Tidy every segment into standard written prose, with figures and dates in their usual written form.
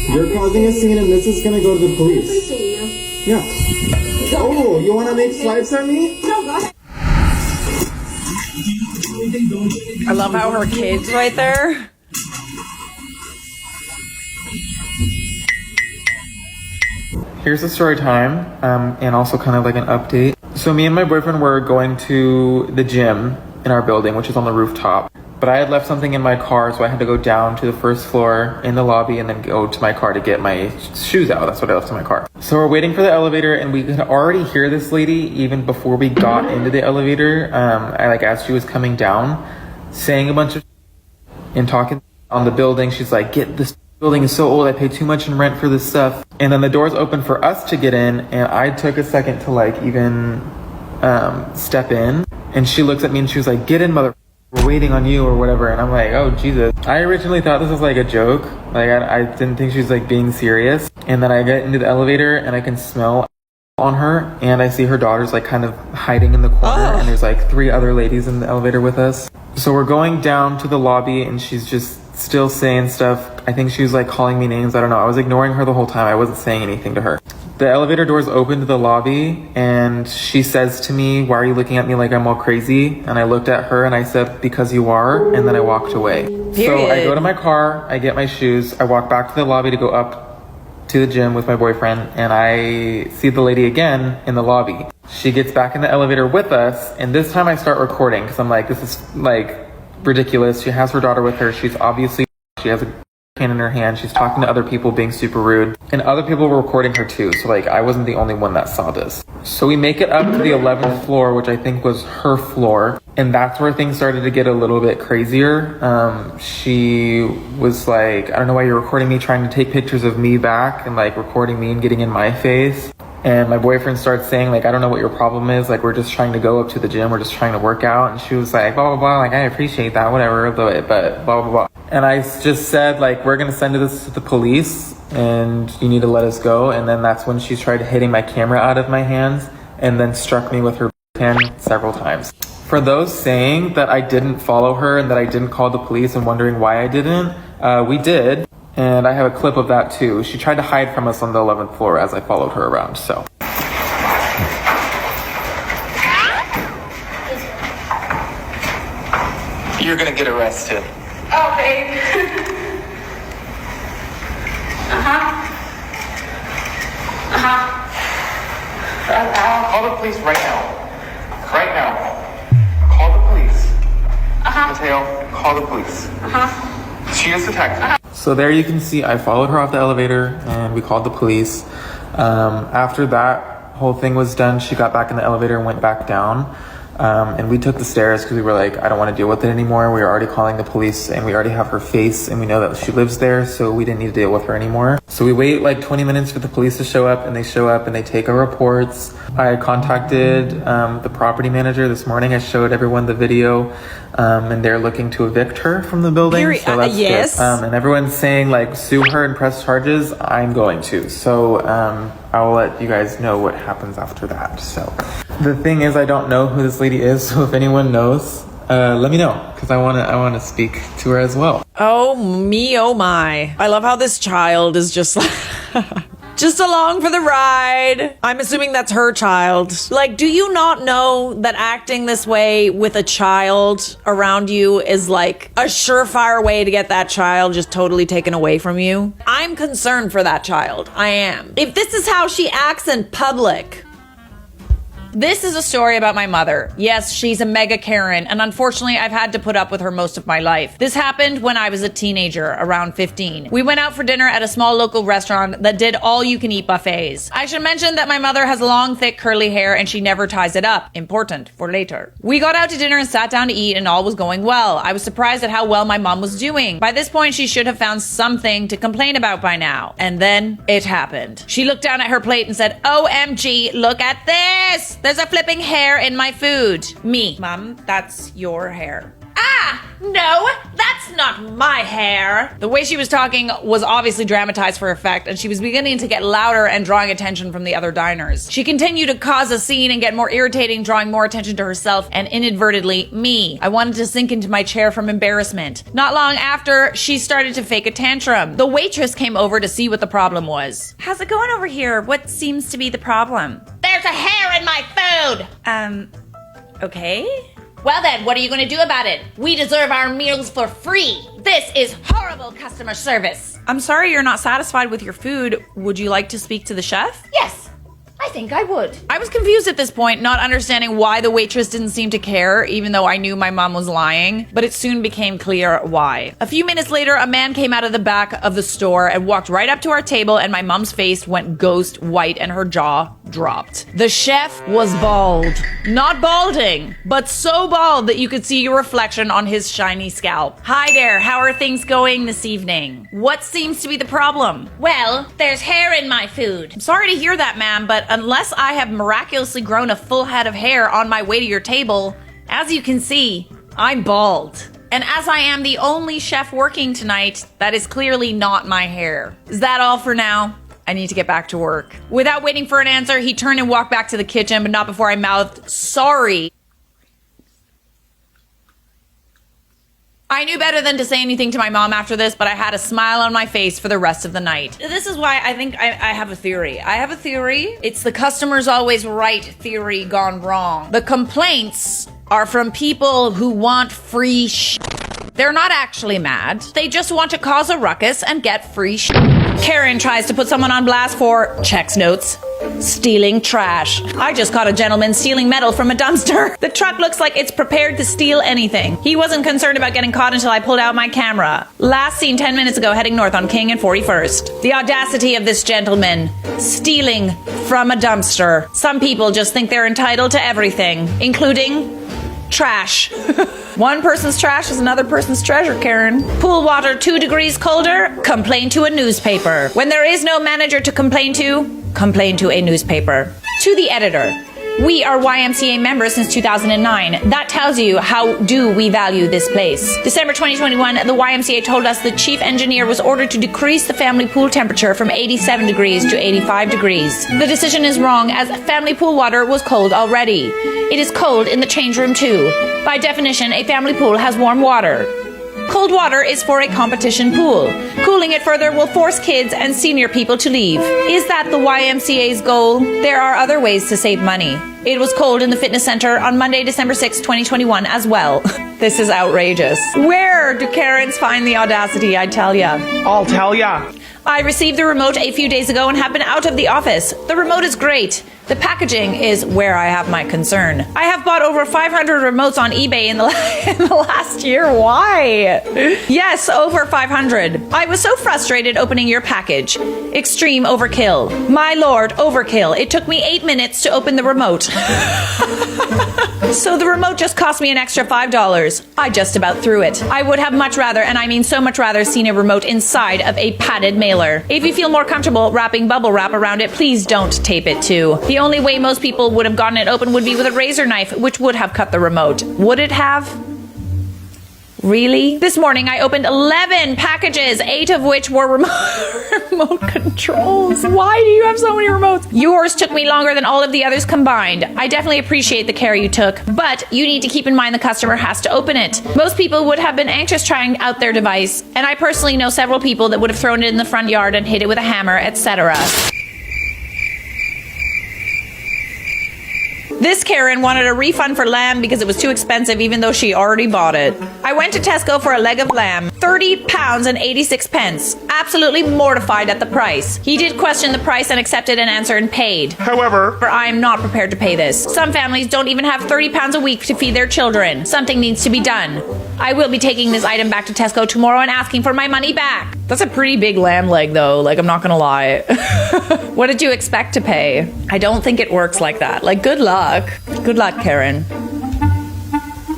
You're causing a scene and this is gonna go to the police. I appreciate you. Yeah. Oh, you wanna make swipes at me? No, go ahead. I love how her kid's right there. Here's the story time, and also kind of like an update. So me and my boyfriend were going to the gym in our building, which is on the rooftop. But I had left something in my car, so I had to go down to the first floor in the lobby and then go to my car to get my shoes out. That's what I left in my car. So we're waiting for the elevator, and we could already hear this lady even before we got into the elevator. As she was coming down, saying a bunch of and talking on the building. She's like, "Get this building is so old. I pay too much in rent for this stuff." And then the doors opened for us to get in, and I took a second to like even step in. And she looks at me and she was like, "Get in, mother. We're waiting on you," or whatever. And I'm like, oh Jesus. I originally thought this was like a joke. Like I didn't think she was like being serious. And then I get into the elevator and I can smell on her, and I see her daughter's like kind of hiding in the corner. And there's like 3 other ladies in the elevator with us. So we're going down to the lobby and she's just still saying stuff. I think she was like calling me names. I don't know. I was ignoring her the whole time. I wasn't saying anything to her. The elevator doors open to the lobby and she says to me, "Why are you looking at me like I'm all crazy?" And I looked at her and I said, "Because you are." And then I walked away. So I go to my car, I get my shoes, I walk back to the lobby to go up to the gym with my boyfriend, and I see the lady again in the lobby. She gets back in the elevator with us, and this time I start recording because I'm like, this is like ridiculous. She has her daughter with her. She has a can in her hand. She's talking to other people, being super rude, and other people were recording her too. So like I wasn't the only one that saw this. So we make it up to the 11th floor, which I think was her floor, and that's where things started to get a little bit crazier. She was like, "I don't know why you're recording me," trying to take pictures of me back and like recording me and getting in my face. And my boyfriend starts saying like, "I don't know what your problem is. Like, we're just trying to go up to the gym. We're just trying to work out." And she was like, "Blah, blah, blah. Like, I appreciate that, whatever, but blah, blah, blah." And I just said like, "We're going to send this to the police and you need to let us go." And then that's when she tried hitting my camera out of my hands and then struck me with her hand several times. For those saying that I didn't follow her and that I didn't call the police and wondering why I didn't, we did. And I have a clip of that too. She tried to hide from us on the 11th floor as I followed her around, so. You're gonna get arrested. Oh, babe. Call the police right now. Right now. Call the police. Mateo, call the police. She is attacked. So there you can see I followed her off the elevator and we called the police. After that whole thing was done, she got back in the elevator and went back down. And we took the stairs because we were like, I don't want to deal with it anymore. We were already calling the police and we already have her face and we know that she lives there, so we didn't need to deal with her anymore. So we wait like 20 minutes for the police to show up, and they show up and they take our reports. I contacted the property manager this morning. I showed everyone the video, and they're looking to evict her from the building. So that's yes. good. And everyone's saying like, sue her and press charges. I'm going to. So I will let you guys know what happens after that. So the thing is, I don't know who this lady is. So if anyone knows, let me know, because I want to speak to her as well. Oh me, oh my. I love how this child is just like just along for the ride. I'm assuming that's her child. Like, do you not know that acting this way with a child around you is like a surefire way to get that child just totally taken away from you? I'm concerned for that child. I am. If this is how she acts in public. This is a story about my mother. Yes, she's a mega Karen, and unfortunately, I've had to put up with her most of my life. This happened when I was a teenager, around 15. We went out for dinner at a small local restaurant that did all-you-can-eat buffets. I should mention that my mother has long, thick, curly hair, and she never ties it up. Important for later. We got out to dinner and sat down to eat, and all was going well. I was surprised at how well my mom was doing. By this point, she should have found something to complain about by now. And then it happened. She looked down at her plate and said, "OMG, look at this! There's a flipping hair in my food." Me. Mom, that's your hair. Ah, no, that's not my hair. The way she was talking was obviously dramatized for effect, and she was beginning to get louder and drawing attention from the other diners. She continued to cause a scene and get more irritating, drawing more attention to herself and inadvertently me. I wanted to sink into my chair from embarrassment. Not long after, she started to fake a tantrum. The waitress came over to see what the problem was. How's it going over here? What seems to be the problem? There's a hair in my food! Okay. Well then, what are you going to do about it? We deserve our meals for free. This is horrible customer service. I'm sorry you're not satisfied with your food. Would you like to speak to the chef? Yes, I think I would. I was confused at this point, not understanding why the waitress didn't seem to care, even though I knew my mom was lying, but it soon became clear why. A few minutes later, a man came out of the back of the store and walked right up to our table, and my mom's face went ghost white and her jaw dropped. The chef was bald. Not balding, but so bald that you could see your reflection on his shiny scalp. Hi there, how are things going this evening? What seems to be the problem? Well, there's hair in my food. I'm sorry to hear that, ma'am, but unless I have miraculously grown a full head of hair on my way to your table, as you can see, I'm bald. And as I am the only chef working tonight, that is clearly not my hair. Is that all for now? I need to get back to work. Without waiting for an answer, he turned and walked back to the kitchen, but not before I mouthed, sorry. I knew better than to say anything to my mom after this, but I had a smile on my face for the rest of the night. This is why I think I have a theory. I have a theory. It's the customer's always right theory gone wrong. The complaints are from people who want free They're not actually mad. They just want to cause a ruckus and get free Karen tries to put someone on blast for, checks notes, stealing trash. I just caught a gentleman stealing metal from a dumpster. The truck looks like it's prepared to steal anything. He wasn't concerned about getting caught until I pulled out my camera. Last seen 10 minutes ago heading north on King and 41st. The audacity of this gentleman stealing from a dumpster. Some people just think they're entitled to everything, including trash. One person's trash is another person's treasure, Karen. Pool water 2 degrees colder? Complain to a newspaper. When there is no manager to complain to a newspaper. To the editor. We are YMCA members since 2009. That tells you how do we value this place. December 2021, the YMCA told us the chief engineer was ordered to decrease the family pool temperature from 87 degrees to 85 degrees. The decision is wrong as family pool water was cold already. It is cold in the change room too. By definition, a family pool has warm water. Cold water is for a competition pool. Cooling it further will force kids and senior people to leave. Is that the YMCA's goal? There are other ways to save money. It was cold in the fitness center on Monday, December 6, 2021 as well. This is outrageous. Where do Karens find the audacity, I tell ya? I'll tell ya. I received the remote a few days ago and have been out of the office. The remote is great. The packaging is where I have my concern. I have bought over 500 remotes on eBay in the last year. Why? Yes, over 500. I was so frustrated opening your package. Extreme overkill. My lord, overkill. It took me 8 minutes to open the remote. So the remote just cost me an extra $5. I just about threw it. I would have much rather, and I mean so much rather, seen a remote inside of a padded mailer. If you feel more comfortable wrapping bubble wrap around it, please don't tape it too. The only way most people would have gotten it open would be with a razor knife, which would have cut the remote. Would it have? Really? This morning I opened 11 packages, 8 of which were remote controls. Why do you have so many remotes? Yours took me longer than all of the others combined. I definitely appreciate the care you took, but you need to keep in mind the customer has to open it. Most people would have been anxious trying out their device, and I personally know several people that would have thrown it in the front yard and hit it with a hammer, etc. This Karen wanted a refund for lamb because it was too expensive even though she already bought it. I went to Tesco for a leg of lamb, £30 and 86 pence. Absolutely mortified at the price. He did question the price and accepted an answer and paid. However, I am not prepared to pay this. Some families don't even have £30 a week to feed their children. Something needs to be done. I will be taking this item back to Tesco tomorrow and asking for my money back. That's a pretty big lamb leg though, like I'm not gonna lie. What did you expect to pay? I don't think it works like that. Like good luck. Good luck, Karen.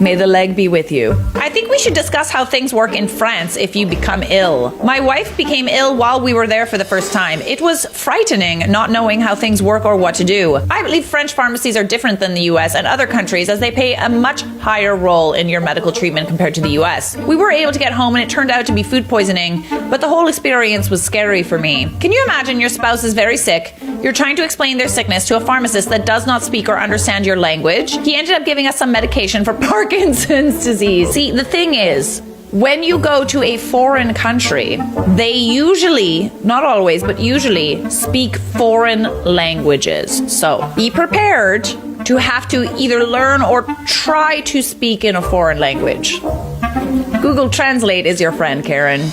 May the leg be with you. I think we we should discuss how things work in France if you become ill. My wife became ill while we were there for the first time. It was frightening not knowing how things work or what to do. I believe French pharmacies are different than the US and other countries as they play a much higher role in your medical treatment compared to the US. We were able to get home and it turned out to be food poisoning, but the whole experience was scary for me. Can you imagine your spouse is very sick? You're trying to explain their sickness to a pharmacist that does not speak or understand your language. He ended up giving us some medication for Parkinson's disease. See, the thing is, when you go to a foreign country, they usually, not always, but usually speak foreign languages. So be prepared to have to either learn or try to speak in a foreign language. Google Translate is your friend, Karen.